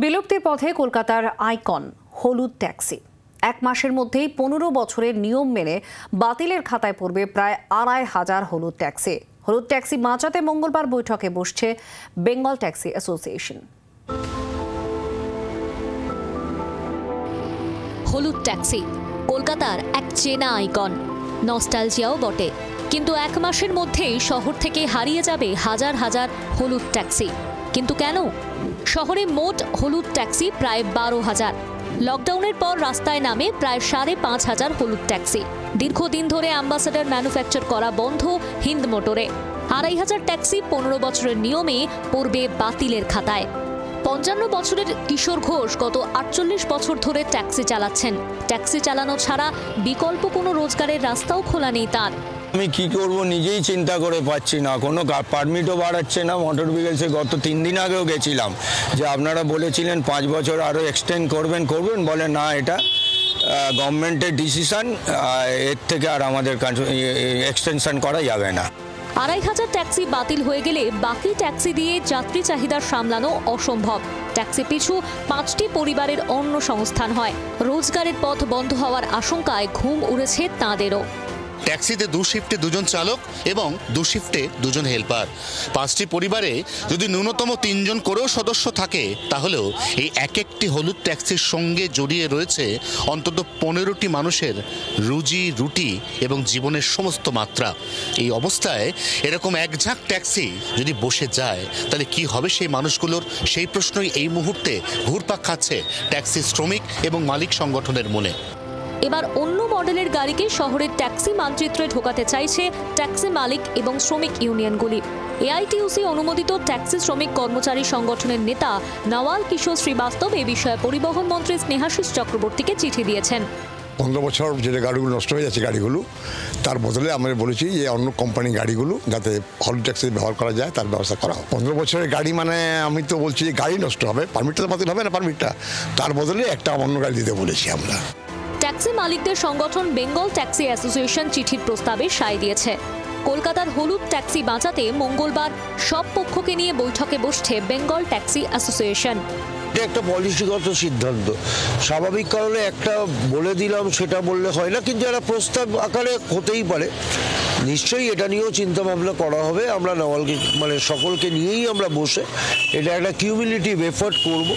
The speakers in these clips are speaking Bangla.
বিলুপ্তির পথে কলকাতার আইকন হলুদ ট্যাক্সি। এক মাসের মধ্যেই 15 বছরের নিয়ম মেনে বাতিলের খাতায় পড়বে প্রায় 2,500 হলুদ ট্যাক্সি। হলুদ ট্যাক্সি বাঁচাতে মঙ্গলবার বৈঠকে বসছে বেঙ্গল ট্যাক্সি অ্যাসোসিয়েশন। হলুদ ট্যাক্সি কলকাতার এক চেনা আইকন, নস্টালজিয়াও বটে। কিন্তু এক মাসের মধ্যেই শহর থেকে হারিয়ে যাবে হাজার হাজার হলুদ ট্যাক্সি। কিন্তু কেন? শহরে মোট হলুদ ট্যাক্সি প্রায় 12,000। লকডাউনের পর রাস্তায় নামে প্রায় 5,500 হলুদ ট্যাক্সি। দীর্ঘদিন ধরে অ্যাম্বাসেডর ম্যানুফ্যাকচার করা বন্ধ হিন্দ মোটরে। 2,500 ট্যাক্সি 15 বছরের নিয়মে পড়বে বাতিলের খাতায়। 55 বছরের কিশোর ঘোষ গত 48 বছর ধরে ট্যাক্সি চালাচ্ছেন। ট্যাক্সি চালানো ছাড়া বিকল্প কোনো রোজগারের রাস্তাও খোলা নেই তার। আমি কি করব নিজেই চিন্তা করে পাচ্ছি না। কোনো পারমিটও বাড়াচ্ছে না। মোটর ভেহিকলসে গত 3 দিন আগেও গেছিলাম যে আপনারা বলেছিলেন 5 বছর আরও এক্সটেন্ড করবেন, বলে না, এটা গভর্নমেন্টের ডিসিশন, এর থেকে আর আমাদের এক্সটেনশন করা যাবে না। 2,500 ট্যাক্সি বাতিল হয়ে গেলে বাকি ট্যাক্সি দিয়ে যাত্রী চাহিদা সামলানো অসম্ভব। ট্যাক্সি পিছু 5টি পরিবারের অন্য সংস্থান হয়। রোজগারের পথ বন্ধ হওয়ার আশঙ্কায় ঘুম উড়েছে তাঁদেরও। ট্যাক্সিতে 2 শিফটে 2জন চালক এবং 2 শিফটে 2জন হেল্পার। 5টি পরিবারে যদি ন্যূনতম 3 জন করেও সদস্য থাকে, তাহলেও এই একটি হলুদ ট্যাক্সির সঙ্গে জড়িয়ে রয়েছে অন্তত 15টি মানুষের রুজি রুটি এবং জীবনের সমস্ত মাত্রা। এই অবস্থায় এরকম এক ঝাঁক ট্যাক্সি যদি বসে যায়, তাহলে কি হবে সেই মানুষগুলোর? সেই প্রশ্নই এই মুহূর্তে ঘুরপাক খাচ্ছে ট্যাক্সি শ্রমিক এবং মালিক সংগঠনের মনে। এবার অন্য মডেলের গাড়িকে শহরের ট্যাক্সি মানচিত্রে ঢোকাতে চাইছে ট্যাক্সি মালিক এবং শ্রমিক ইউনিয়নগুলি। এআইটিউসি অনুমোদিত ট্যাক্সি শ্রমিক কর্মচারী সংগঠনের নেতা নওয়াল কিশোর শ্রীবাস্তব এ বিষয়ে পরিবহন মন্ত্রী স্নেহাশিস চক্রবর্তীকে চিঠি দিয়েছেন। 15 বছর যে গাড়িগুলো নষ্ট হয়ে যাচ্ছে, গাড়িগুলো তার বদলে আমরা বলেছি যে অন্য কোম্পানির গাড়িগুলো যাতে হলুদ ট্যাক্সি ব্যবহার করা যায় তার ব্যবস্থা করা হয়। 15 বছরের গাড়ি মানে আমি তো বলছি যে গাড়ি নষ্ট হবে, পারমিটটা তো বাতিল হবে না, পারমিটটা তার বদলে একটা অন্য গাড়ি দিতে বলেছি আমরা। ট্যাক্সি মালিকদের সংগঠন বেঙ্গল ট্যাক্সি অ্যাসোসিয়েশন চিঠির প্রস্তাবে সায় দিয়েছে। কলকাতার হলুদ ট্যাক্সি বাঁচাতে মঙ্গলবার সব পক্ষকে নিয়ে বৈঠকে বসছে বেঙ্গল ট্যাক্সি অ্যাসোসিয়েশন। এটা একটা পলিসিগত সিদ্ধান্ত। স্বাভাবিক কারণে একটা বলে দিলাম সেটা বললে হয় না, কিন্তু একটা প্রস্তাব আকারে হতেই পারে। নিশ্চয়ই এটা নিয়েও চিন্তা ভাবনা করা হবে। আমরা নওয়ালকে সকলকে নিয়েই আমরা বসে এটা একটা কিউমুলেটিভ এফোর্ট করব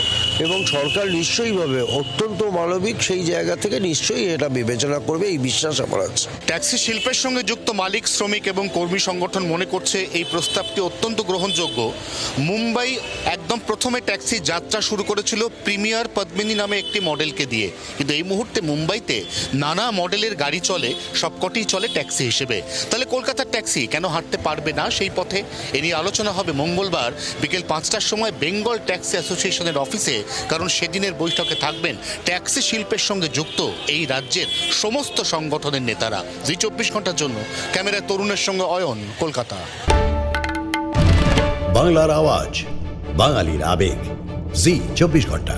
এবং সরকার নিশ্চয়ইভাবে অত্যন্ত মানবিক সেই জায়গা থেকে নিশ্চয়ই এটা বিবেচনা করবে, এই বিশ্বাস আমার আছে। ট্যাক্সি শিল্পের সঙ্গে যুক্ত মালিক, শ্রমিক এবং কর্মী সংগঠন মনে করছে এই প্রস্তাবটি অত্যন্ত গ্রহণযোগ্য। মুম্বাই একদম প্রথমে ট্যাক্সি যাত্রা শুরু করেছিল প্রিমিয়ার পদ্মিনী নামে একটি মডেলকে দিয়ে, কিন্তু এই মুহূর্তে মুম্বাইতে নানা মডেলের গাড়ি চলে, সবকটি চলে ট্যাক্সি হিসেবে। তাহলে কলকাতার ট্যাক্সি কেন হাঁটতে পারবে না সেই পথে? এ নিয়ে আলোচনা হবে মঙ্গলবার বিকেল 5টার সময় বেঙ্গল ট্যাক্সি অ্যাসোসিয়েশনের অফিসে, কারণ সেদিনের বৈঠকে থাকবেন ট্যাক্সি শিল্পের সঙ্গে যুক্ত এই রাজ্যের সমস্ত সংগঠনের নেতারা। জি 24 ঘন্টার জন্য ক্যামেরায় তরুণের সঙ্গে অয়ন, কলকাতা। বাংলার আওয়াজ, বাঙালির আবেগ, জি 24 ঘন্টা।